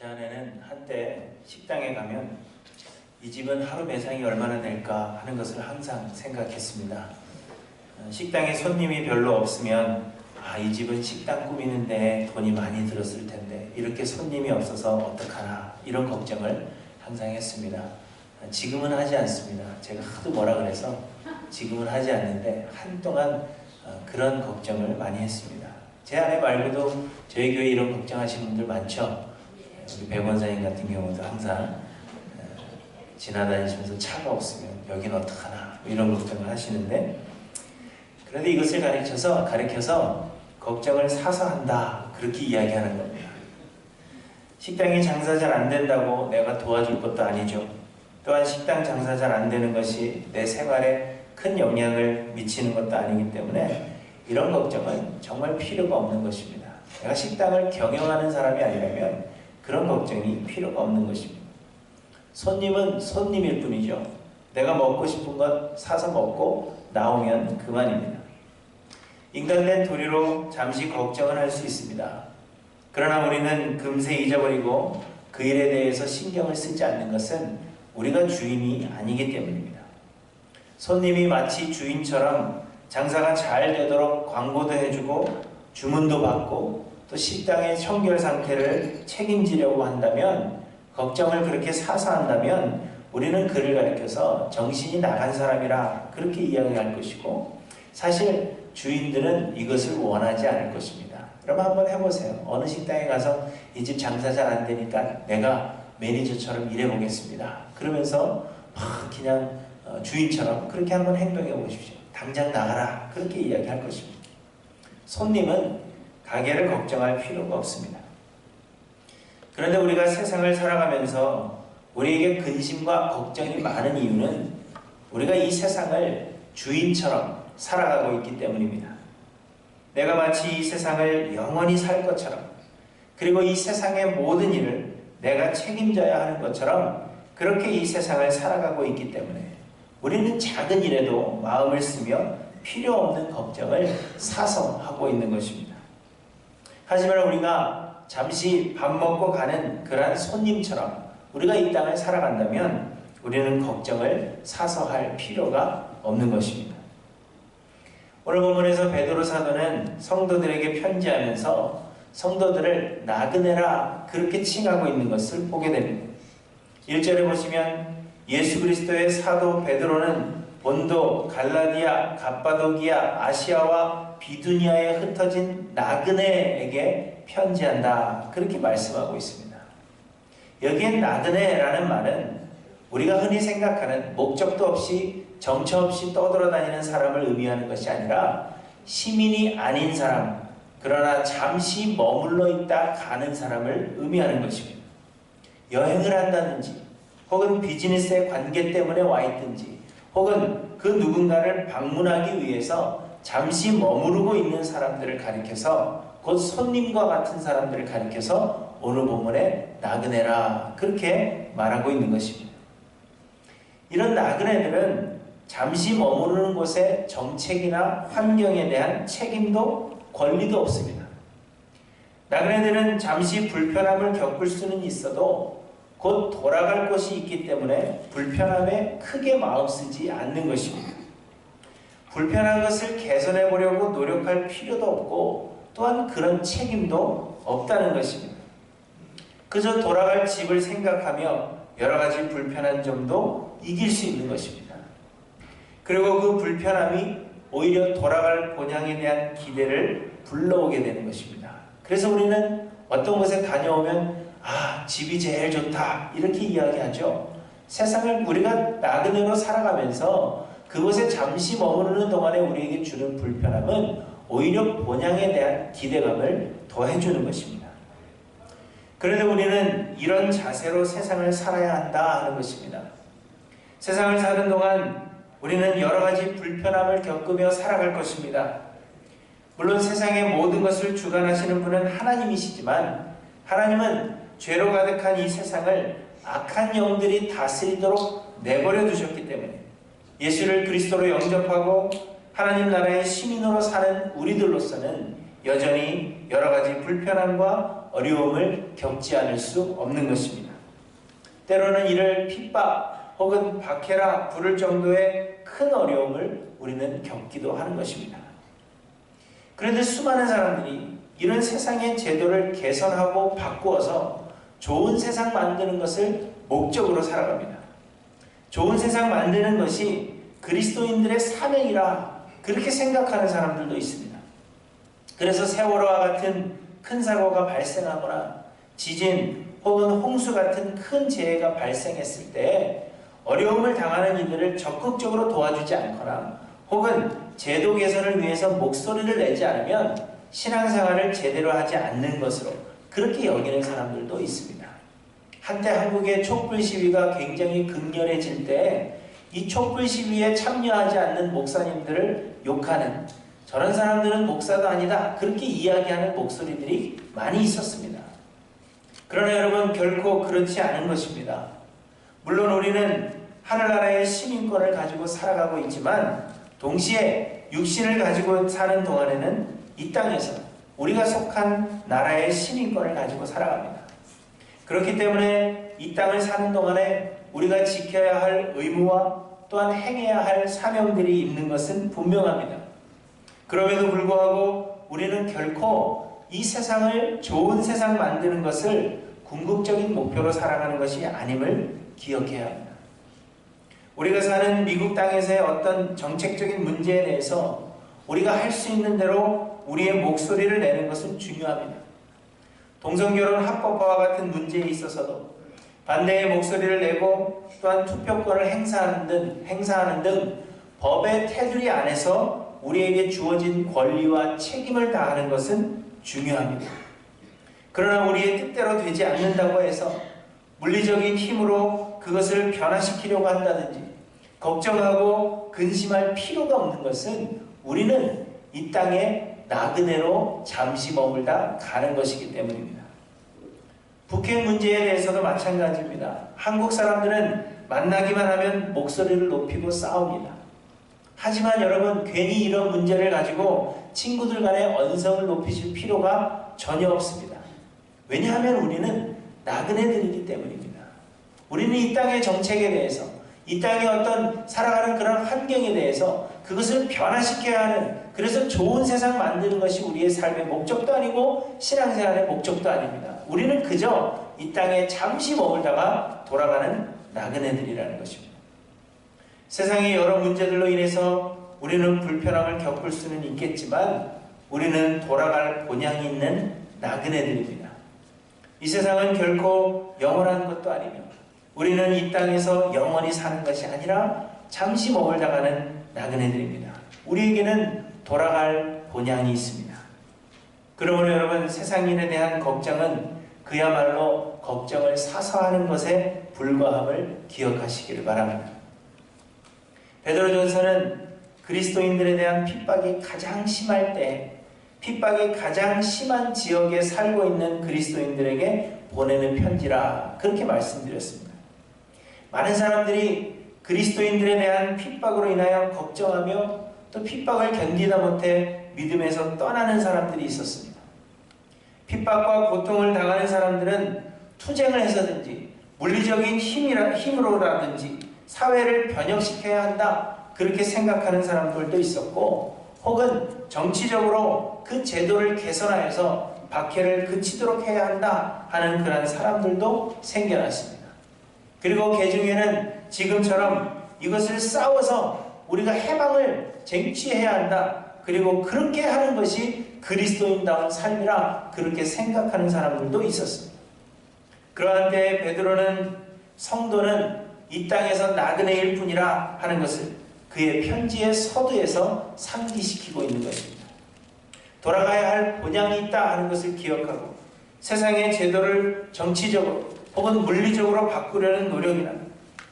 제 아내는 한때 식당에 가면 이 집은 하루 매상이 얼마나 될까 하는 것을 항상 생각했습니다. 식당에 손님이 별로 없으면 이 집은 식당 꾸미는데 돈이 많이 들었을 텐데 이렇게 손님이 없어서 어떡하나 이런 걱정을 항상 했습니다. 지금은 하지 않습니다. 제가 하도 뭐라 그래서 지금은 하지 않는데 한동안 그런 걱정을 많이 했습니다. 제 아내 말고도 저희 교회 이런 걱정하시는 분들 많죠. 우리 배 권사님 같은 경우도 항상 지나다니시면서 차가 없으면 여긴 어떡하나 이런 걱정을 하시는데, 그런데 이것을 가르쳐서 걱정을 사서 한다 그렇게 이야기하는 겁니다. 식당이 장사 잘 안 된다고 내가 도와줄 것도 아니죠. 또한 식당 장사 잘 안 되는 것이 내 생활에 큰 영향을 미치는 것도 아니기 때문에 이런 걱정은 정말 필요가 없는 것입니다. 내가 식당을 경영하는 사람이 아니라면 그런 걱정이 필요가 없는 것입니다. 손님은 손님일 뿐이죠. 내가 먹고 싶은 것 사서 먹고 나오면 그만입니다. 인간된 도리로 잠시 걱정을 할 수 있습니다. 그러나 우리는 금세 잊어버리고 그 일에 대해서 신경을 쓰지 않는 것은 우리가 주인이 아니기 때문입니다. 손님이 마치 주인처럼 장사가 잘 되도록 광고도 해주고 주문도 받고 또 식당의 청결 상태를 책임지려고 한다면, 걱정을 그렇게 사서 한다면 우리는 그를 가리켜서 정신이 나간 사람이라 그렇게 이야기할 것이고, 사실 주인들은 이것을 원하지 않을 것입니다. 여러분 한번 해보세요. 어느 식당에 가서 이 집 장사 잘 안 되니까 내가 매니저처럼 일해보겠습니다. 그러면서 그냥 주인처럼 그렇게 한번 행동해 보십시오. 당장 나가라 그렇게 이야기할 것입니다. 손님은 가게를 걱정할 필요가 없습니다. 그런데 우리가 세상을 살아가면서 우리에게 근심과 걱정이 많은 이유는 우리가 이 세상을 주인처럼 살아가고 있기 때문입니다. 내가 마치 이 세상을 영원히 살 것처럼, 그리고 이 세상의 모든 일을 내가 책임져야 하는 것처럼 그렇게 이 세상을 살아가고 있기 때문에 우리는 작은 일에도 마음을 쓰며 필요 없는 걱정을 사서 하고 있는 것입니다. 하지만 우리가 잠시 밥 먹고 가는 그러한 손님처럼 우리가 이 땅을 살아간다면 우리는 걱정을 사서 할 필요가 없는 것입니다. 오늘 본문에서 베드로 사도는 성도들에게 편지하면서 성도들을 나그네라 그렇게 칭하고 있는 것을 보게 됩니다. 1절에 보시면 예수 그리스도의 사도 베드로는 본도, 갈라디아, 갑바도기아, 아시아와 비두니아에 흩어진 나그네에게 편지한다 그렇게 말씀하고 있습니다. 여기엔 나그네라는 말은 우리가 흔히 생각하는 목적도 없이 정처 없이 떠돌아다니는 사람을 의미하는 것이 아니라 시민이 아닌 사람, 그러나 잠시 머물러 있다 가는 사람을 의미하는 것입니다. 여행을 한다든지 혹은 비즈니스의 관계 때문에 와 있든지 혹은 그 누군가를 방문하기 위해서 잠시 머무르고 있는 사람들을 가리켜서, 곧 손님과 같은 사람들을 가리켜서 오늘 본문에 나그네라 그렇게 말하고 있는 것입니다. 이런 나그네들은 잠시 머무르는 곳의 정책이나 환경에 대한 책임도 권리도 없습니다. 나그네들은 잠시 불편함을 겪을 수는 있어도 곧 돌아갈 곳이 있기 때문에 불편함에 크게 마음 쓰지 않는 것입니다. 불편한 것을 개선해 보려고 노력할 필요도 없고 또한 그런 책임도 없다는 것입니다. 그저 돌아갈 집을 생각하며 여러 가지 불편한 점도 이길 수 있는 것입니다. 그리고 그 불편함이 오히려 돌아갈 본향에 대한 기대를 불러오게 되는 것입니다. 그래서 우리는 어떤 곳에 다녀오면 집이 제일 좋다 이렇게 이야기하죠. 세상을 우리가 나그네로 살아가면서 그곳에 잠시 머무르는 동안에 우리에게 주는 불편함은 오히려 본향에 대한 기대감을 더해주는 것입니다. 그런데 우리는 이런 자세로 세상을 살아야 한다 하는 것입니다. 세상을 사는 동안 우리는 여러 가지 불편함을 겪으며 살아갈 것입니다. 물론 세상의 모든 것을 주관하시는 분은 하나님이시지만 하나님은 죄로 가득한 이 세상을 악한 영들이 다스리도록 내버려 두셨기 때문에 예수를 그리스도로 영접하고 하나님 나라의 시민으로 사는 우리들로서는 여전히 여러 가지 불편함과 어려움을 겪지 않을 수 없는 것입니다. 때로는 이를 핍박 혹은 박해라 부를 정도의 큰 어려움을 우리는 겪기도 하는 것입니다. 그런데 수많은 사람들이 이런 세상의 제도를 개선하고 바꾸어서 좋은 세상 만드는 것을 목적으로 살아갑니다. 좋은 세상 만드는 것이 그리스도인들의 사명이라 그렇게 생각하는 사람들도 있습니다. 그래서 세월호와 같은 큰 사고가 발생하거나 지진 혹은 홍수 같은 큰 재해가 발생했을 때 어려움을 당하는 이들을 적극적으로 도와주지 않거나 혹은 제도 개선을 위해서 목소리를 내지 않으면 신앙생활을 제대로 하지 않는 것으로 그렇게 여기는 사람들도 있습니다. 한때 한국의 촛불 시위가 굉장히 극렬해질 때 이 촛불 시위에 참여하지 않는 목사님들을 욕하는, 저런 사람들은 목사도 아니다, 그렇게 이야기하는 목소리들이 많이 있었습니다. 그러나 여러분, 결코 그렇지 않은 것입니다. 물론 우리는 하늘나라의 시민권을 가지고 살아가고 있지만 동시에 육신을 가지고 사는 동안에는 이 땅에서 우리가 속한 나라의 시민권을 가지고 살아갑니다. 그렇기 때문에 이 땅을 사는 동안에 우리가 지켜야 할 의무와 또한 행해야 할 사명들이 있는 것은 분명합니다. 그럼에도 불구하고 우리는 결코 이 세상을 좋은 세상 만드는 것을 궁극적인 목표로 살아가는 것이 아님을 기억해야 합니다. 우리가 사는 미국 땅에서의 어떤 정책적인 문제에 대해서 우리가 할 수 있는 대로 우리의 목소리를 내는 것은 중요합니다. 동성결혼 합법화와 같은 문제에 있어서도 반대의 목소리를 내고 또한 투표권을 행사하는 등 법의 테두리 안에서 우리에게 주어진 권리와 책임을 다하는 것은 중요합니다. 그러나 우리의 뜻대로 되지 않는다고 해서 물리적인 힘으로 그것을 변화시키려고 한다든지 걱정하고 근심할 필요가 없는 것은 우리는 이 땅에 나그네로 잠시 머물다 가는 것이기 때문입니다. 북핵 문제에 대해서도 마찬가지입니다. 한국 사람들은 만나기만 하면 목소리를 높이고 싸웁니다. 하지만 여러분, 괜히 이런 문제를 가지고 친구들 간의 언성을 높이실 필요가 전혀 없습니다. 왜냐하면 우리는 나그네들이기 때문입니다. 우리는 이 땅의 정책에 대해서, 이 땅의 어떤 살아가는 그런 환경에 대해서 그것을 변화시켜야 하는, 그래서 좋은 세상 만드는 것이 우리의 삶의 목적도 아니고 신앙생활의 목적도 아닙니다. 우리는 그저 이 땅에 잠시 머물다가 돌아가는 나그네들이라는 것입니다. 세상의 여러 문제들로 인해서 우리는 불편함을 겪을 수는 있겠지만 우리는 돌아갈 본향이 있는 나그네들입니다. 이 세상은 결코 영원한 것도 아니며 우리는 이 땅에서 영원히 사는 것이 아니라 잠시 머물다가는 나그네들입니다. 우리에게는 돌아갈 본향이 있습니다. 그러므로 여러분, 세상 일에 대한 걱정은 그야말로 걱정을 사서 하는 것에 불과함을 기억하시기를 바랍니다. 베드로전서는 그리스도인들에 대한 핍박이 가장 심할 때, 핍박이 가장 심한 지역에 살고 있는 그리스도인들에게 보내는 편지라 그렇게 말씀드렸습니다. 많은 사람들이 그리스도인들에 대한 핍박으로 인하여 걱정하며 또 핍박을 견디다 못해 믿음에서 떠나는 사람들이 있었습니다. 핍박과 고통을 당하는 사람들은 투쟁을 해서든지 물리적인 힘으로라든지 사회를 변혁시켜야 한다, 그렇게 생각하는 사람들도 있었고, 혹은 정치적으로 그 제도를 개선하여서 박해를 그치도록 해야 한다 하는 그런 사람들도 생겨났습니다. 그리고 그 중에는 지금처럼 이것을 싸워서 우리가 해방을 쟁취해야 한다, 그리고 그렇게 하는 것이 그리스도인다운 삶이라 그렇게 생각하는 사람들도 있었습니다. 그러한 때에 베드로는 성도는 이 땅에서 나그네일 뿐이라 하는 것을 그의 편지의 서두에서 상기시키고 있는 것입니다. 돌아가야 할 본향이 있다 하는 것을 기억하고 세상의 제도를 정치적으로 혹은 물리적으로 바꾸려는 노력이나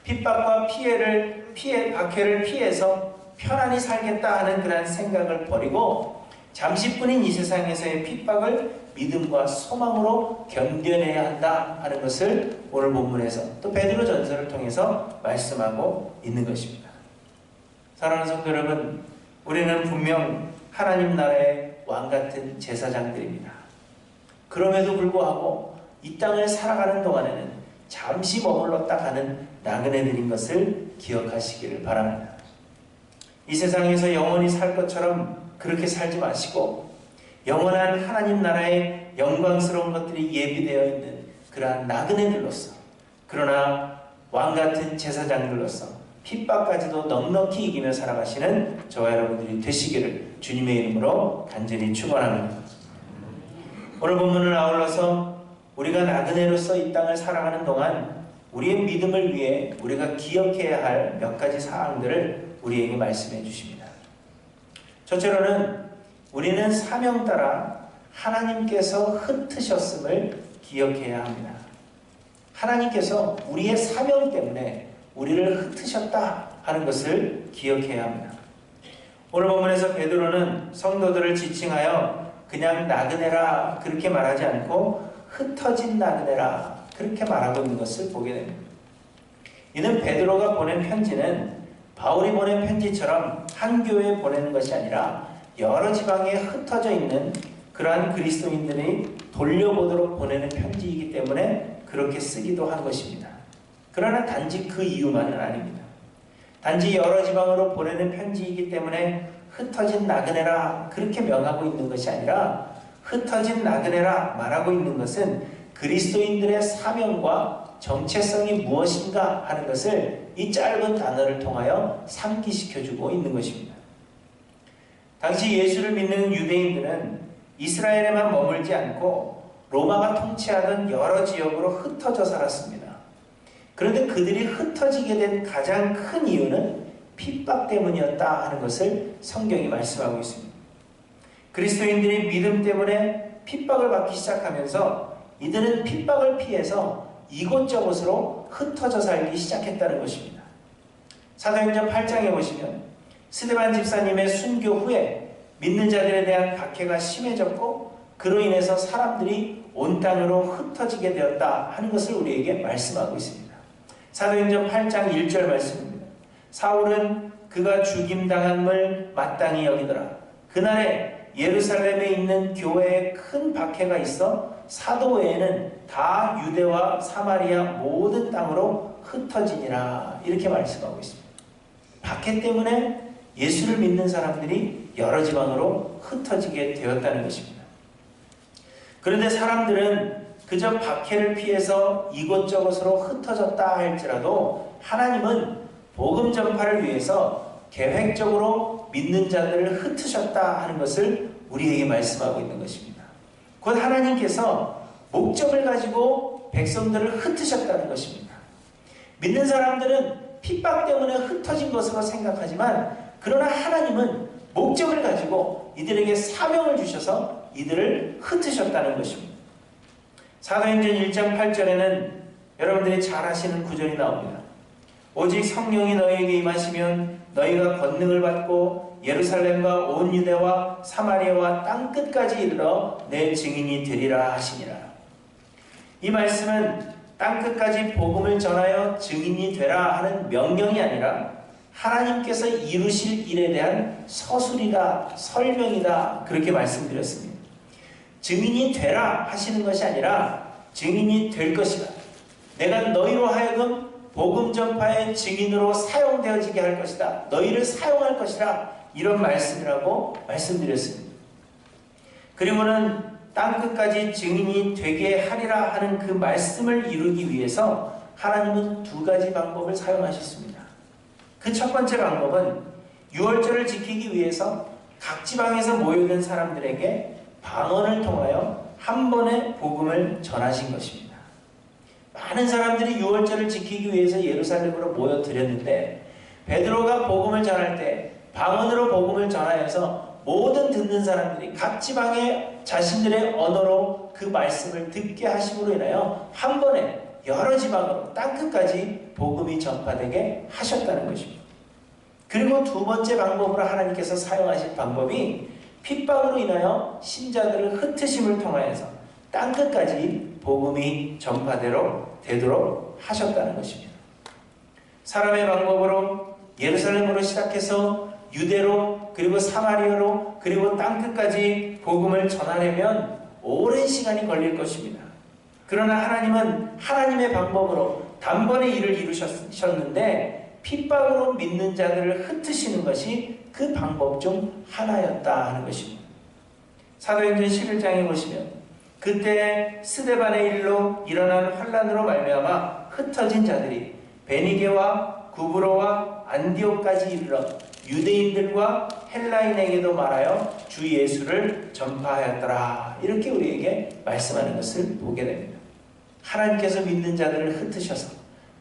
핍박과 박해를 피해서 편안히 살겠다 하는 그런 생각을 버리고 잠시뿐인 이 세상에서의 핍박을 믿음과 소망으로 견뎌내야 한다 하는 것을 오늘 본문에서 또 베드로 전서를 통해서 말씀하고 있는 것입니다. 사랑하는 성도 여러분, 우리는 분명 하나님 나라에 왕같은 제사장들입니다. 그럼에도 불구하고 이 땅을 살아가는 동안에는 잠시 머물렀다 가는 나그네들인 것을 기억하시기를 바랍니다. 이 세상에서 영원히 살 것처럼 그렇게 살지 마시고 영원한 하나님 나라의 영광스러운 것들이 예비되어 있는 그러한 나그네들로서, 그러나 왕같은 제사장들로서 핍박까지도 넉넉히 이기며 살아가시는 저와 여러분들이 되시기를 주님의 이름으로 간절히 축원합니다. 오늘 본문을 아울러서 우리가 나그네로서 이 땅을 살아가는 동안 우리의 믿음을 위해 우리가 기억해야 할 몇 가지 사항들을 우리에게 말씀해 주십니다. 첫째로는 우리는 사명 따라 하나님께서 흩으셨음을 기억해야 합니다. 하나님께서 우리의 사명 때문에 우리를 흩으셨다 하는 것을 기억해야 합니다. 오늘 본문에서 베드로는 성도들을 지칭하여 그냥 나그네라 그렇게 말하지 않고 흩어진 나그네라 그렇게 말하고 있는 것을 보게 됩니다. 이는 베드로가 보낸 편지는 바울이 보낸 편지처럼 한 교회에 보내는 것이 아니라 여러 지방에 흩어져 있는 그러한 그리스도인들이 돌려보도록 보내는 편지이기 때문에 그렇게 쓰기도 한 것입니다. 그러나 단지 그 이유만은 아닙니다. 단지 여러 지방으로 보내는 편지이기 때문에 흩어진 나그네라 그렇게 명하고 있는 것이 아니라 흩어진 나그네라 말하고 있는 것은 그리스도인들의 사명과 정체성이 무엇인가 하는 것을 이 짧은 단어를 통하여 상기시켜주고 있는 것입니다. 당시 예수를 믿는 유대인들은 이스라엘에만 머물지 않고 로마가 통치하던 여러 지역으로 흩어져 살았습니다. 그런데 그들이 흩어지게 된 가장 큰 이유는 핍박 때문이었다 하는 것을 성경이 말씀하고 있습니다. 그리스도인들이 믿음 때문에 핍박을 받기 시작하면서 이들은 핍박을 피해서 이곳저곳으로 흩어져 살기 시작했다는 것입니다. 사도행전 8장에 보시면 스데반 집사님의 순교 후에 믿는 자들에 대한 박해가 심해졌고 그로 인해서 사람들이 온 땅으로 흩어지게 되었다 하는 것을 우리에게 말씀하고 있습니다. 사도행전 8장 1절 말씀입니다. 사울은 그가 죽임당함을 마땅히 여기더라. 그날에 예루살렘에 있는 교회에 큰 박해가 있어 사도 외에는 다 유대와 사마리아 모든 땅으로 흩어지니라 이렇게 말씀하고 있습니다. 박해 때문에 예수를 믿는 사람들이 여러 지방으로 흩어지게 되었다는 것입니다. 그런데 사람들은 그저 박해를 피해서 이곳저곳으로 흩어졌다 할지라도 하나님은 복음 전파를 위해서 계획적으로 믿는 자들을 흩으셨다 하는 것을 우리에게 말씀하고 있는 것입니다. 곧 하나님께서 목적을 가지고 백성들을 흩으셨다는 것입니다. 믿는 사람들은 핍박 때문에 흩어진 것으로 생각하지만 그러나 하나님은 목적을 가지고 이들에게 사명을 주셔서 이들을 흩으셨다는 것입니다. 사도행전 1장 8절에는 여러분들이 잘 아시는 구절이 나옵니다. 오직 성령이 너희에게 임하시면 너희가 권능을 받고 예루살렘과 온 유대와 사마리아와 땅끝까지 이르러 내 증인이 되리라 하시니라. 이 말씀은 땅끝까지 복음을 전하여 증인이 되라 하는 명령이 아니라 하나님께서 이루실 일에 대한 서술이다, 설명이다 그렇게 말씀드렸습니다. 증인이 되라 하시는 것이 아니라 증인이 될 것이다. 내가 너희로 하여금 복음 전파의 증인으로 사용되어지게 할 것이다. 너희를 사용할 것이다. 이런 말씀이라고 말씀드렸습니다. 그리고는 땅끝까지 증인이 되게 하리라 하는 그 말씀을 이루기 위해서 하나님은 두 가지 방법을 사용하셨습니다. 그 첫 번째 방법은 유월절을 지키기 위해서 각 지방에서 모여든 사람들에게 방언을 통하여 한 번에 복음을 전하신 것입니다. 많은 사람들이 유월절을 지키기 위해서 예루살렘으로 모여들었는데 베드로가 복음을 전할 때 방언으로 복음을 전하여서 모든 듣는 사람들이 각 지방의 자신들의 언어로 그 말씀을 듣게 하심으로 인하여 한 번에 여러 지방으로 땅끝까지 복음이 전파되게 하셨다는 것입니다. 그리고 두 번째 방법으로 하나님께서 사용하신 방법이 핍박으로 인하여 신자들을 흩으심을 통하여서 땅끝까지 복음이 전파되도록 하셨다는 것입니다. 사람의 방법으로 예루살렘으로 시작해서 유대로 그리고 사마리아로, 그리고 땅끝까지 복음을 전하려면 오랜 시간이 걸릴 것입니다. 그러나 하나님은 하나님의 방법으로 단번에 일을 이루셨는데 핍박으로 믿는 자들을 흩으시는 것이 그 방법 중 하나였다 하는 것입니다. 사도행전 11장에 보시면 그때 스데반의 일로 일어난 환란으로 말미암아 흩어진 자들이 베니게와 구브로와 안디옥까지 이르러 유대인들과 헬라인에게도 말하여 주 예수를 전파하였더라. 이렇게 우리에게 말씀하는 것을 보게 됩니다. 하나님께서 믿는 자들을 흩으셔서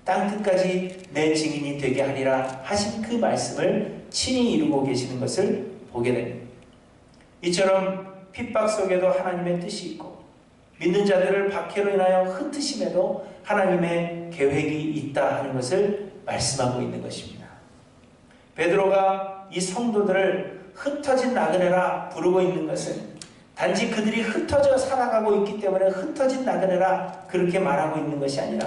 땅끝까지 내 증인이 되게 하리라 하신 그 말씀을 친히 이루고 계시는 것을 보게 됩니다. 이처럼 핍박 속에도 하나님의 뜻이 있고 믿는 자들을 박해로 인하여 흩으심에도 하나님의 계획이 있다 하는 것을 말씀하고 있는 것입니다. 베드로가 이 성도들을 흩어진 나그네라 부르고 있는 것은 단지 그들이 흩어져 살아가고 있기 때문에 흩어진 나그네라 그렇게 말하고 있는 것이 아니라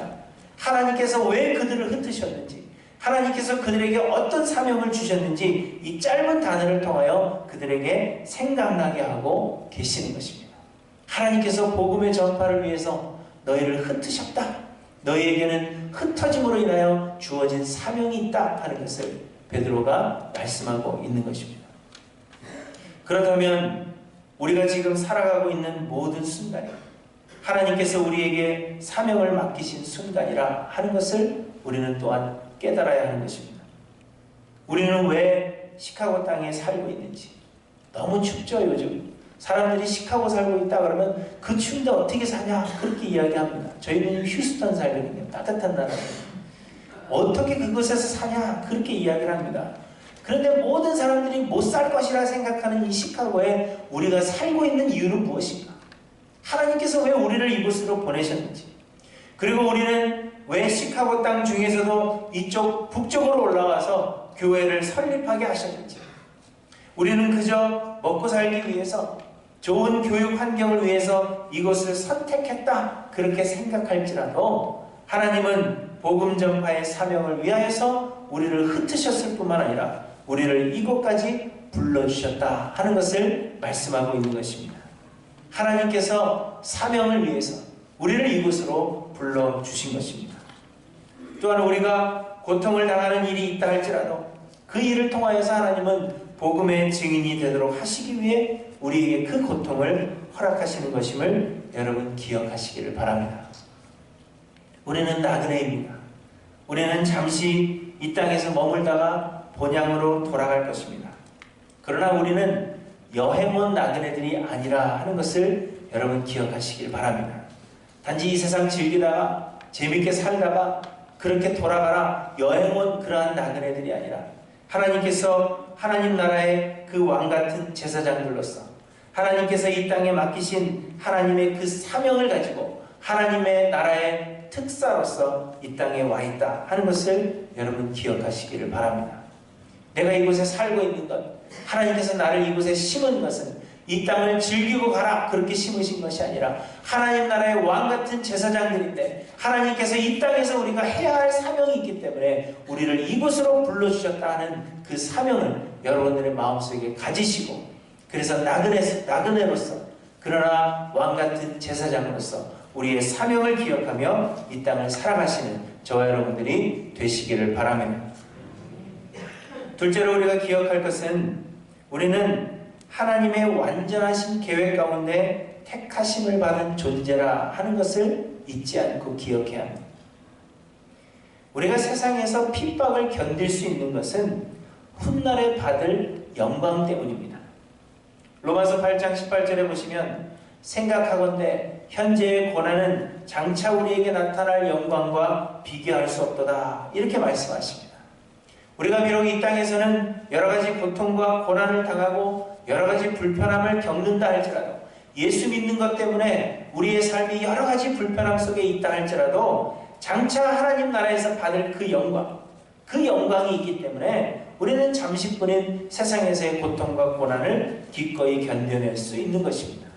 하나님께서 왜 그들을 흩으셨는지, 하나님께서 그들에게 어떤 사명을 주셨는지 이 짧은 단어를 통하여 그들에게 생각나게 하고 계시는 것입니다. 하나님께서 복음의 전파를 위해서 너희를 흩으셨다. 너희에게는 흩어짐으로 인하여 주어진 사명이 있다 하는 것을 베드로가 말씀하고 있는 것입니다. 그렇다면 우리가 지금 살아가고 있는 모든 순간이 하나님께서 우리에게 사명을 맡기신 순간이라 하는 것을 우리는 또한 깨달아야 하는 것입니다. 우리는 왜 시카고 땅에 살고 있는지, 너무 춥죠 요즘. 사람들이 시카고 살고 있다 그러면 그 추운데 어떻게 사냐 그렇게 이야기합니다. 저희는 휴스턴 살거든요. 따뜻한 나라예요. 어떻게 그곳에서 사냐 그렇게 이야기를 합니다. 그런데 모든 사람들이 못 살 것이라 생각하는 이 시카고에 우리가 살고 있는 이유는 무엇인가? 하나님께서 왜 우리를 이곳으로 보내셨는지, 그리고 우리는 왜 시카고 땅 중에서도 이쪽 북쪽으로 올라와서 교회를 설립하게 하셨는지, 우리는 그저 먹고 살기 위해서 좋은 교육 환경을 위해서 이곳을 선택했다 그렇게 생각할지라도 하나님은 복음 전파의 사명을 위하여서 우리를 흩으셨을 뿐만 아니라 우리를 이곳까지 불러주셨다 하는 것을 말씀하고 있는 것입니다. 하나님께서 사명을 위해서 우리를 이곳으로 불러주신 것입니다. 또한 우리가 고통을 당하는 일이 있다 할지라도 그 일을 통하여서 하나님은 복음의 증인이 되도록 하시기 위해 우리에게 그 고통을 허락하시는 것임을 여러분 기억하시기를 바랍니다. 우리는 나그네입니다. 우리는 잠시 이 땅에서 머물다가 본향으로 돌아갈 것입니다. 그러나 우리는 여행 온 나그네들이 아니라 하는 것을 여러분 기억하시길 바랍니다. 단지 이 세상 즐기다가 재밌게 살다가 그렇게 돌아가라 여행 온 그러한 나그네들이 아니라 하나님께서 하나님 나라의 그 왕같은 제사장들로서 하나님께서 이 땅에 맡기신 하나님의 그 사명을 가지고 하나님의 나라의 특사로서 이 땅에 와 있다 하는 것을 여러분 기억하시기를 바랍니다. 내가 이곳에 살고 있는 것, 하나님께서 나를 이곳에 심은 것은 이 땅을 즐기고 가라 그렇게 심으신 것이 아니라 하나님 나라의 왕같은 제사장들인데 하나님께서 이 땅에서 우리가 해야 할 사명이 있기 때문에 우리를 이곳으로 불러주셨다 하는 그 사명을 여러분들의 마음속에 가지시고, 그래서 나그네로서 그러나 왕같은 제사장으로서 우리의 사명을 기억하며 이 땅을 살아가시는 저와 여러분들이 되시기를 바랍니다. 둘째로 우리가 기억할 것은 우리는 하나님의 완전하신 계획 가운데 택하심을 받은 존재라 하는 것을 잊지 않고 기억해야 합니다. 우리가 세상에서 핍박을 견딜 수 있는 것은 훗날에 받을 영광 때문입니다. 로마서 8장 18절에 보시면 생각하건대 현재의 고난은 장차 우리에게 나타날 영광과 비교할 수 없도다 이렇게 말씀하십니다. 우리가 비록 이 땅에서는 여러 가지 고통과 고난을 당하고 여러 가지 불편함을 겪는다 할지라도, 예수 믿는 것 때문에 우리의 삶이 여러 가지 불편함 속에 있다 할지라도 장차 하나님 나라에서 받을 그 영광이 있기 때문에 우리는 잠시뿐인 세상에서의 고통과 고난을 기꺼이 견뎌낼 수 있는 것입니다.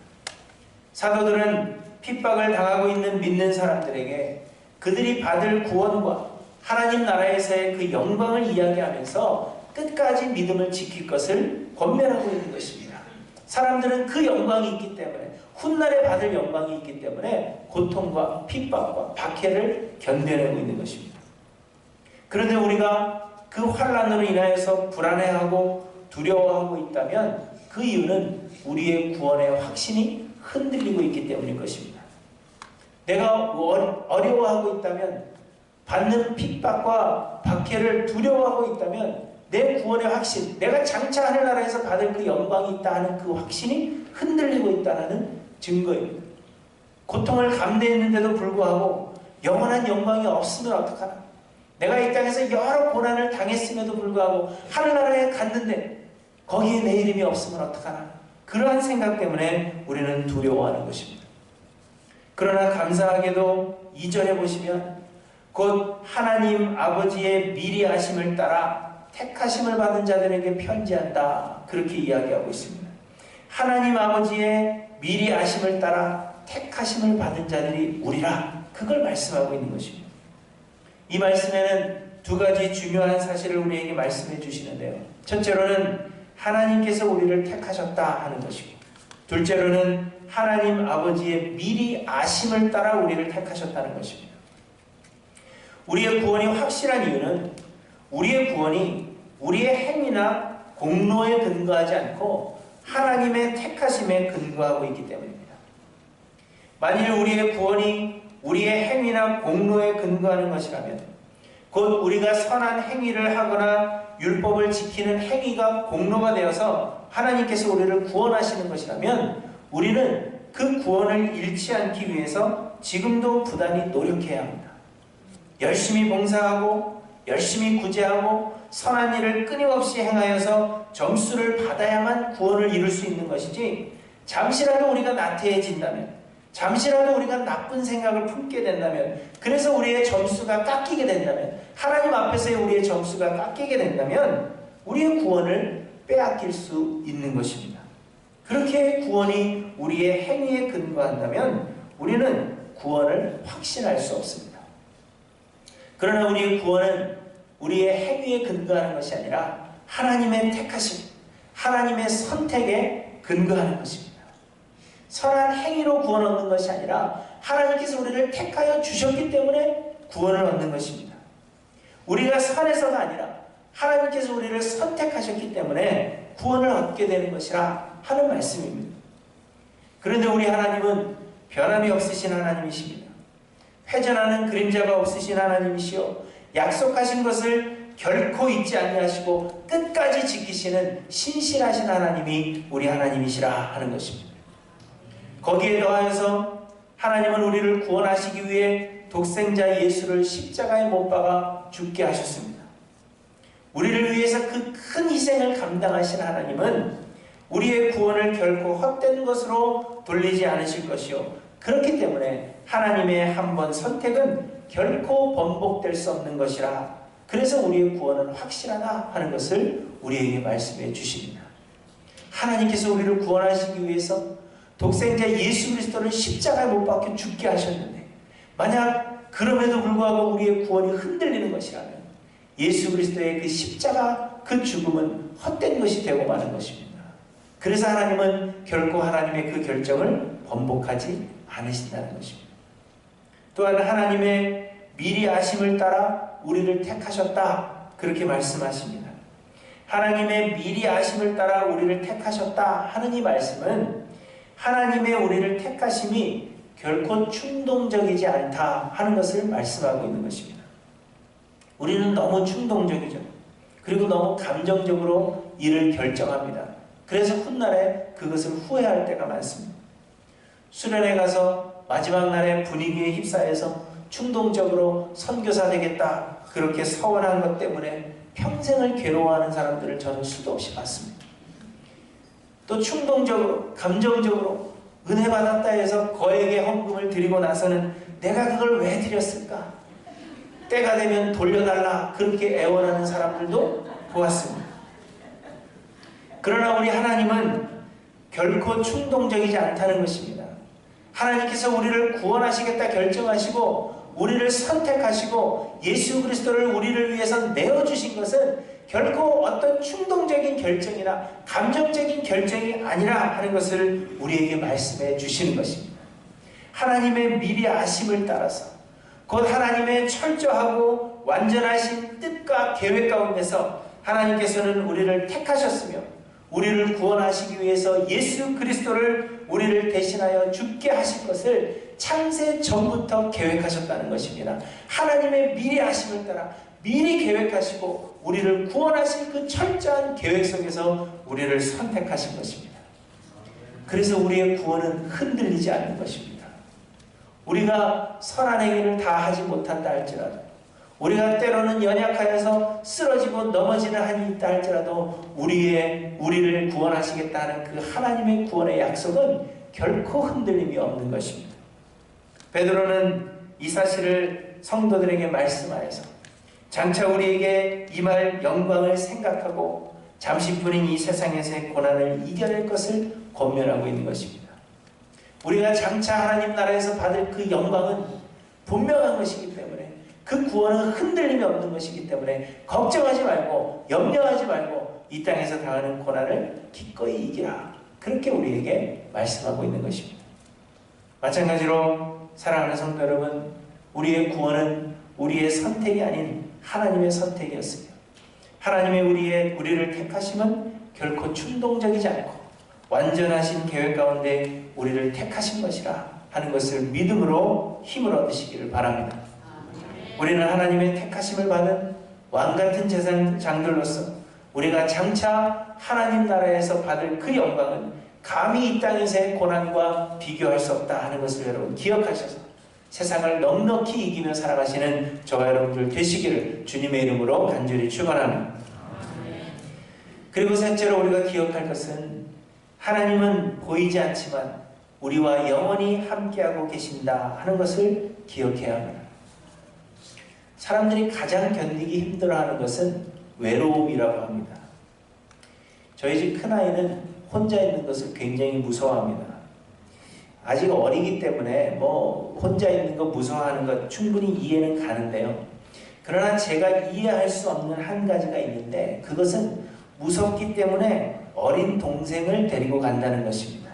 사도들은 핍박을 당하고 있는 믿는 사람들에게 그들이 받을 구원과 하나님 나라에서의 그 영광을 이야기하면서 끝까지 믿음을 지킬 것을 권면하고 있는 것입니다. 사람들은 그 영광이 있기 때문에, 훗날에 받을 영광이 있기 때문에 고통과 핍박과 박해를 견뎌내고 있는 것입니다. 그런데 우리가 그 환난으로 인하여서 불안해하고 두려워하고 있다면 그 이유는 우리의 구원의 확신이 흔들리고 있기 때문일 것입니다. 내가 어려워하고 있다면, 받는 핍박과 박해를 두려워하고 있다면 내 구원의 확신, 내가 장차 하늘나라에서 받을 그 영광이 있다 하는 그 확신이 흔들리고 있다는 증거입니다. 고통을 감내했는데도 불구하고 영원한 영광이 없으면 어떡하나? 내가 이 땅에서 여러 고난을 당했음에도 불구하고 하늘나라에 갔는데 거기에 내 이름이 없으면 어떡하나? 그러한 생각 때문에 우리는 두려워하는 것입니다. 그러나 감사하게도 2절에 보시면 곧 하나님 아버지의 미리 아심을 따라 택하심을 받은 자들에게 편지한다, 그렇게 이야기하고 있습니다. 하나님 아버지의 미리 아심을 따라 택하심을 받은 자들이 우리라, 그걸 말씀하고 있는 것입니다. 이 말씀에는 두 가지 중요한 사실을 우리에게 말씀해 주시는데요. 첫째로는 하나님께서 우리를 택하셨다 하는 것이고, 둘째로는 하나님 아버지의 미리 아심을 따라 우리를 택하셨다는 것입니다. 우리의 구원이 확실한 이유는 우리의 구원이 우리의 행위나 공로에 근거하지 않고 하나님의 택하심에 근거하고 있기 때문입니다. 만일 우리의 구원이 우리의 행위나 공로에 근거하는 것이라면, 곧 우리가 선한 행위를 하거나 율법을 지키는 행위가 공로가 되어서 하나님께서 우리를 구원하시는 것이라면 우리는 그 구원을 잃지 않기 위해서 지금도 부단히 노력해야 합니다. 열심히 봉사하고 열심히 구제하고 선한 일을 끊임없이 행하여서 점수를 받아야만 구원을 이룰 수 있는 것이지, 잠시라도 우리가 나태해진다면, 잠시라도 우리가 나쁜 생각을 품게 된다면, 그래서 우리의 점수가 깎이게 된다면, 하나님 앞에서의 우리의 점수가 깎이게 된다면 우리의 구원을 빼앗길 수 있는 것입니다. 그렇게 구원이 우리의 행위에 근거한다면 우리는 구원을 확신할 수 없습니다. 그러나 우리의 구원은 우리의 행위에 근거하는 것이 아니라 하나님의 택하심, 하나님의 선택에 근거하는 것입니다. 선한 행위로 구원 얻는 것이 아니라 하나님께서 우리를 택하여 주셨기 때문에 구원을 얻는 것입니다. 우리가 선해서가 아니라 하나님께서 우리를 선택하셨기 때문에 구원을 얻게 되는 것이라 하는 말씀입니다. 그런데 우리 하나님은 변함이 없으신 하나님이십니다. 회전하는 그림자가 없으신 하나님이시요, 약속하신 것을 결코 잊지 아니하시고 끝까지 지키시는 신실하신 하나님이 우리 하나님이시라 하는 것입니다. 거기에 더하여서 하나님은 우리를 구원하시기 위해 독생자 예수를 십자가에 못 박아 죽게 하셨습니다. 우리를 위해서 그 큰 희생을 감당하신 하나님은 우리의 구원을 결코 헛된 것으로 돌리지 않으실 것이요, 그렇기 때문에 하나님의 한 번 선택은 결코 번복될 수 없는 것이라, 그래서 우리의 구원은 확실하다 하는 것을 우리에게 말씀해 주십니다. 하나님께서 우리를 구원하시기 위해서 독생자 예수 그리스도를 십자가에 못 박혀 죽게 하셨는데, 만약 그럼에도 불구하고 우리의 구원이 흔들리는 것이라면 예수 그리스도의 그 십자가, 그 죽음은 헛된 것이 되고 마는 것입니다. 그래서 하나님은 결코 하나님의 그 결정을 번복하지 않으신다는 것입니다. 또한 하나님의 미리 아심을 따라 우리를 택하셨다, 그렇게 말씀하십니다. 하나님의 미리 아심을 따라 우리를 택하셨다 하는 이 말씀은 하나님의 우리를 택하심이 결코 충동적이지 않다 하는 것을 말씀하고 있는 것입니다. 우리는 너무 충동적이죠. 그리고 너무 감정적으로 일을 결정합니다. 그래서 훗날에 그것을 후회할 때가 많습니다. 수련회 가서 마지막 날에 분위기에 휩싸여서 충동적으로 선교사 되겠다, 그렇게 서원한 것 때문에 평생을 괴로워하는 사람들을 저는 수도 없이 봤습니다. 또 충동적으로, 감정적으로 은혜 받았다 해서 거액의 헌금을 드리고 나서는 내가 그걸 왜 드렸을까? 때가 되면 돌려달라, 그렇게 애원하는 사람들도 보았습니다. 그러나 우리 하나님은 결코 충동적이지 않다는 것입니다. 하나님께서 우리를 구원하시겠다 결정하시고 우리를 선택하시고 예수 그리스도를 우리를 위해서 내어주신 것은 결코 어떤 충동적인 결정이나 감정적인 결정이 아니라 하는 것을 우리에게 말씀해 주시는 것입니다. 하나님의 미리 아심을 따라서 곧 하나님의 철저하고 완전하신 뜻과 계획 가운데서 하나님께서는 우리를 택하셨으며 우리를 구원하시기 위해서 예수 그리스도를 우리를 대신하여 죽게 하실 것을 창세 전부터 계획하셨다는 것입니다. 하나님의 미리 아심을 따라 미리 계획하시고 우리를 구원하실 그 철저한 계획 속에서 우리를 선택하신 것입니다. 그래서 우리의 구원은 흔들리지 않는 것입니다. 우리가 선한 행위를 다 하지 못한다 할지라도, 우리가 때로는 연약하여서 쓰러지고 넘어지는 한이 있다 할지라도 우리를 구원하시겠다는 그 하나님의 구원의 약속은 결코 흔들림이 없는 것입니다. 베드로는 이 사실을 성도들에게 말씀하여서 장차 우리에게 임할 영광을 생각하고 잠시뿐인 이 세상에서의 고난을 이겨낼 것을 권면하고 있는 것입니다. 우리가 장차 하나님 나라에서 받을 그 영광은 분명한 것이기 때문에, 그 구원은 흔들림이 없는 것이기 때문에 걱정하지 말고 염려하지 말고 이 땅에서 당하는 고난을 기꺼이 이기라, 그렇게 우리에게 말씀하고 있는 것입니다. 마찬가지로 사랑하는 성도 여러분, 우리의 구원은 우리의 선택이 아닌 하나님의 선택이었으며 하나님의 우리를 택하심은 결코 충동적이지 않고 완전하신 계획 가운데 우리를 택하신 것이라 하는 것을 믿음으로 힘을 얻으시기를 바랍니다. 우리는 하나님의 택하심을 받은 왕같은 제사장들로서 우리가 장차 하나님 나라에서 받을 그 영광은 감히 이 땅에서의 고난과 비교할 수 없다 하는 것을 여러분 기억하셔서 세상을 넉넉히 이기며 살아가시는 저와 여러분들 되시기를 주님의 이름으로 간절히 축원합니다. 그리고 셋째로 우리가 기억할 것은 하나님은 보이지 않지만 우리와 영원히 함께하고 계신다 하는 것을 기억해야 합니다. 사람들이 가장 견디기 힘들어하는 것은 외로움이라고 합니다. 저희 집 큰아이는 혼자 있는 것을 굉장히 무서워합니다. 아직 어리기 때문에 혼자 있는 거 무서워하는 것 충분히 이해는 가는데요. 그러나 제가 이해할 수 없는 한 가지가 있는데, 그것은 무섭기 때문에 어린 동생을 데리고 간다는 것입니다.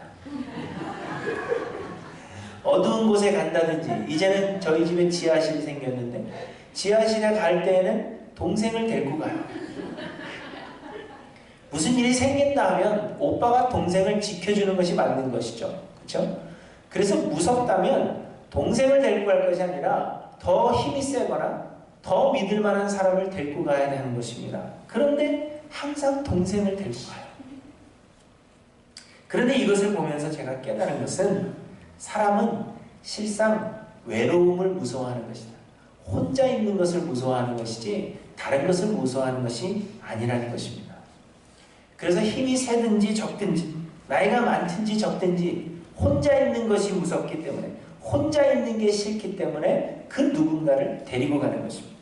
어두운 곳에 간다든지, 이제는 저희 집에 지하실이 생겼는데 지하실에 갈 때에는 동생을 데리고 가요. 무슨 일이 생긴다 하면 오빠가 동생을 지켜주는 것이 맞는 것이죠. 그렇죠? 그래서 무섭다면 동생을 데리고 갈 것이 아니라 더 힘이 세거나 더 믿을 만한 사람을 데리고 가야 되는 것입니다. 그런데 항상 동생을 데리고 가요. 그런데 이것을 보면서 제가 깨달은 것은 사람은 실상 외로움을 무서워하는 것이다. 혼자 있는 것을 무서워하는 것이지 다른 것을 무서워하는 것이 아니라는 것입니다. 그래서 힘이 세든지 적든지 나이가 많든지 적든지 혼자 있는 것이 무섭기 때문에, 혼자 있는 게 싫기 때문에 그 누군가를 데리고 가는 것입니다.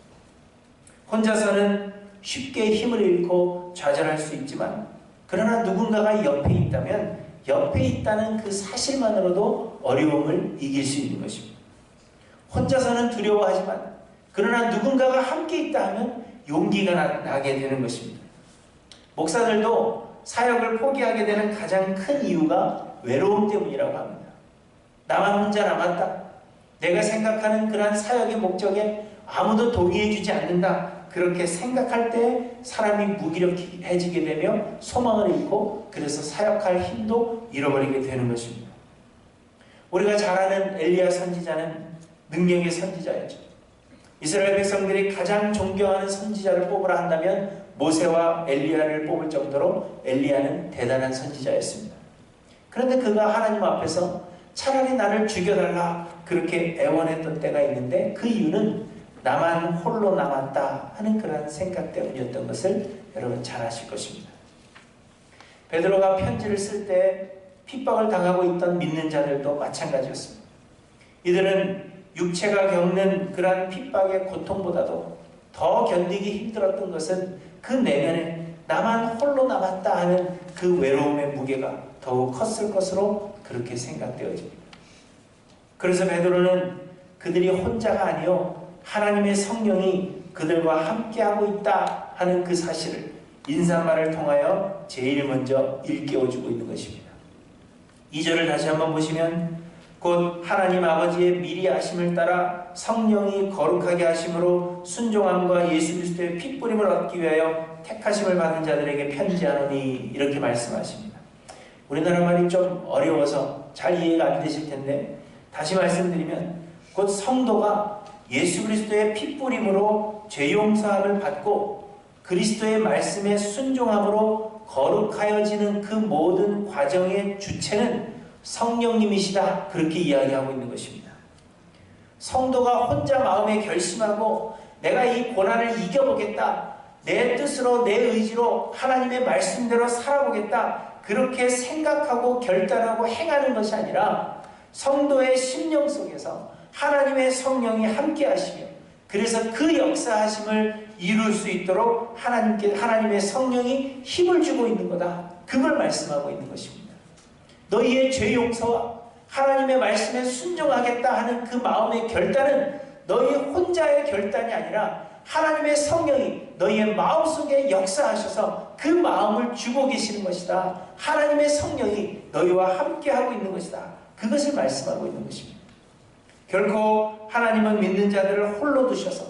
혼자서는 쉽게 힘을 잃고 좌절할 수 있지만, 그러나 누군가가 옆에 있다면 옆에 있다는 그 사실만으로도 어려움을 이길 수 있는 것입니다. 혼자서는 두려워하지만 그러나 누군가가 함께 있다 하면 용기가 나게 되는 것입니다. 목사들도 사역을 포기하게 되는 가장 큰 이유가 외로움 때문이라고 합니다. 나만 혼자 남았다. 내가 생각하는 그러한 사역의 목적에 아무도 동의해주지 않는다. 그렇게 생각할 때 사람이 무기력해지게 되며 소망을 잃고 그래서 사역할 힘도 잃어버리게 되는 것입니다. 우리가 잘 아는 엘리야 선지자는 능력의 선지자였죠. 이스라엘 백성들이 가장 존경하는 선지자를 뽑으라 한다면 모세와 엘리야를 뽑을 정도로 엘리야는 대단한 선지자였습니다. 그런데 그가 하나님 앞에서 차라리 나를 죽여달라 그렇게 애원했던 때가 있는데, 그 이유는 나만 홀로 남았다 하는 그런 생각 때문이었던 것을 여러분 잘 아실 것입니다. 베드로가 편지를 쓸 때 핍박을 당하고 있던 믿는 자들도 마찬가지였습니다. 이들은 육체가 겪는 그러한 핍박의 고통보다도 더 견디기 힘들었던 것은 그 내면에 나만 홀로 남았다 하는 그 외로움의 무게가 더욱 컸을 것으로 그렇게 생각되어집니다. 그래서 베드로는 그들이 혼자가 아니요 하나님의 성령이 그들과 함께하고 있다 하는 그 사실을 인사말을 통하여 제일 먼저 일깨워주고 있는 것입니다. 2절을 다시 한번 보시면 곧 하나님 아버지의 미리 아심을 따라 성령이 거룩하게 하심으로 순종함과 예수 그리스도의 핏부림을 얻기 위하여 택하심을 받은 자들에게 편지하노니, 이렇게 말씀하십니다. 우리나라 말이 좀 어려워서 잘 이해가 안 되실 텐데 다시 말씀드리면 곧 성도가 예수 그리스도의 핏부림으로 죄 용서함을 받고 그리스도의 말씀에 순종함으로 거룩하여지는 그 모든 과정의 주체는 성령님이시다, 그렇게 이야기하고 있는 것입니다. 성도가 혼자 마음에 결심하고 내가 이 고난을 이겨보겠다, 내 뜻으로 내 의지로 하나님의 말씀대로 살아보겠다, 그렇게 생각하고 결단하고 행하는 것이 아니라 성도의 심령 속에서 하나님의 성령이 함께 하시며 그래서 그 역사하심을 이룰 수 있도록 하나님의 성령이 힘을 주고 있는 거다, 그걸 말씀하고 있는 것입니다. 너희의 죄 용서와 하나님의 말씀에 순종하겠다 하는 그 마음의 결단은 너희 혼자의 결단이 아니라 하나님의 성령이 너희의 마음속에 역사하셔서 그 마음을 주고 계시는 것이다. 하나님의 성령이 너희와 함께하고 있는 것이다. 그것을 말씀하고 있는 것입니다. 결코 하나님은 믿는 자들을 홀로 두셔서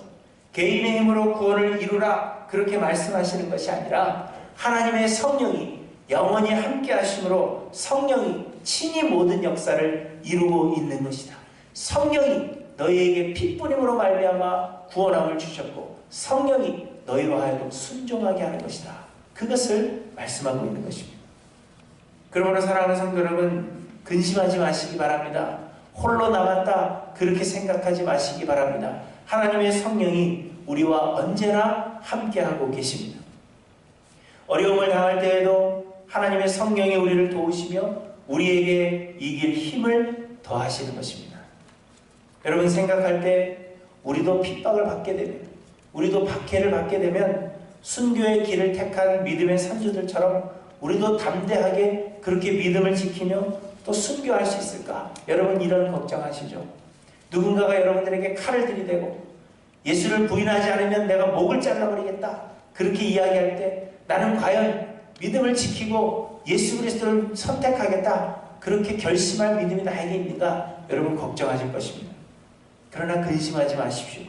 개인의 힘으로 구원을 이루라, 그렇게 말씀하시는 것이 아니라 하나님의 성령이 영원히 함께 하심으로 성령이 친히 모든 역사를 이루고 있는 것이다. 성령이 너희에게 핏부림으로 말미암아 구원함을 주셨고 성령이 너희로 하여금 순종하게 하는 것이다. 그것을 말씀하고 있는 것입니다. 그러므로 사랑하는 성도 여러분, 근심하지 마시기 바랍니다. 홀로 남았다, 그렇게 생각하지 마시기 바랍니다. 하나님의 성령이 우리와 언제나 함께하고 계십니다. 어려움을 당할 때에도 하나님의 성령이 우리를 도우시며 우리에게 이길 힘을 더하시는 것입니다. 여러분 생각할 때 우리도 핍박을 받게 되면, 우리도 박해를 받게 되면 순교의 길을 택한 믿음의 선조들처럼 우리도 담대하게 그렇게 믿음을 지키며 또 순교할 수 있을까? 여러분 이런 걱정하시죠? 누군가가 여러분들에게 칼을 들이대고 예수를 부인하지 않으면 내가 목을 잘라버리겠다, 그렇게 이야기할 때 나는 과연 믿음을 지키고 예수 그리스도를 선택하겠다, 그렇게 결심할 믿음이 나에게 있는가? 여러분 걱정하실 것입니다. 그러나 근심하지 마십시오.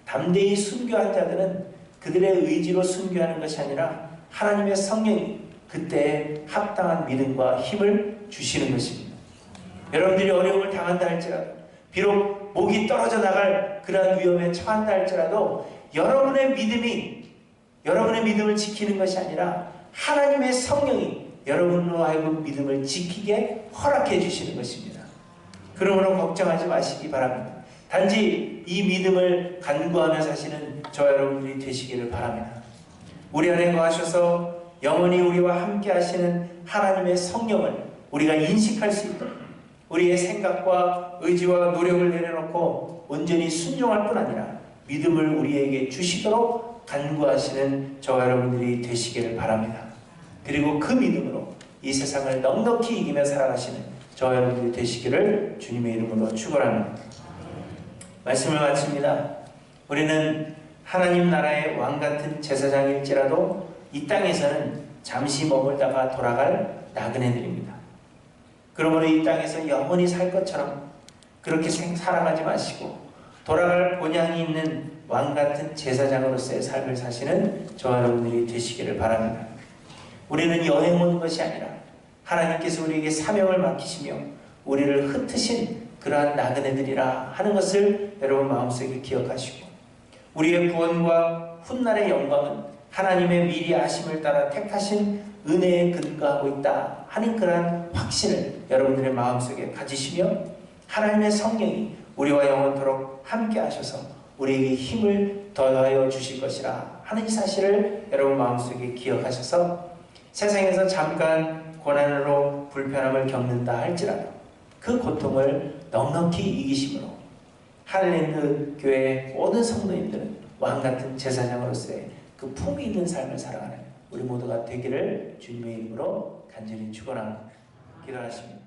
담대히 순교한 자들은 그들의 의지로 순교하는 것이 아니라 하나님의 성령이 그때 합당한 믿음과 힘을 주시는 것입니다. 여러분들이 어려움을 당한다 할지라도, 비록 목이 떨어져 나갈 그러한 위험에 처한다 할지라도 여러분의 믿음을 지키는 것이 아니라 하나님의 성령이 여러분으로 하여금 믿음을 지키게 허락해 주시는 것입니다. 그러므로 걱정하지 마시기 바랍니다. 단지 이 믿음을 간구하며 사시는 저 여러분들이 되시기를 바랍니다. 우리 안에 거하셔서 영원히 우리와 함께 하시는 하나님의 성령을 우리가 인식할 수 있도록 우리의 생각과 의지와 노력을 내려놓고 온전히 순종할 뿐 아니라 믿음을 우리에게 주시도록 간구하시는 저와 여러분들이 되시기를 바랍니다. 그리고 그 믿음으로 이 세상을 넉넉히 이기며 살아가시는 저와 여러분들이 되시기를 주님의 이름으로 축원합니다. 말씀을 마칩니다. 우리는 하나님 나라의 왕같은 제사장일지라도 이 땅에서는 잠시 머물다가 돌아갈 나그네들입니다. 그러므로 이 땅에서 영원히 살 것처럼 그렇게 살아가지 마시고 돌아갈 본향이 있는 왕같은 제사장으로서의 삶을 사시는 저와 여러분들이 되시기를 바랍니다. 우리는 여행 온 것이 아니라 하나님께서 우리에게 사명을 맡기시며 우리를 흩으신 그러한 나그네들이라 하는 것을 여러분 마음속에 기억하시고 우리의 구원과 훗날의 영광은 하나님의 미리 아심을 따라 택하신 은혜에 근거하고 있다 하는 그러한 확신을 여러분들의 마음속에 가지시며 하나님의 성령이 우리와 영원토록 함께 하셔서 우리에게 힘을 더하여 주실 것이라 하는 이 사실을 여러분 마음속에 기억하셔서 세상에서 잠깐 고난으로 불편함을 겪는다 할지라도 그 고통을 넉넉히 이기심으로 할렐루야 교회의 모든 성도님들은 왕같은 제사장으로서의 그 품위 있는 삶을 살아가는 우리 모두가 되기를 주님의 이름으로 간절히 축원합니다. 기도하십니다.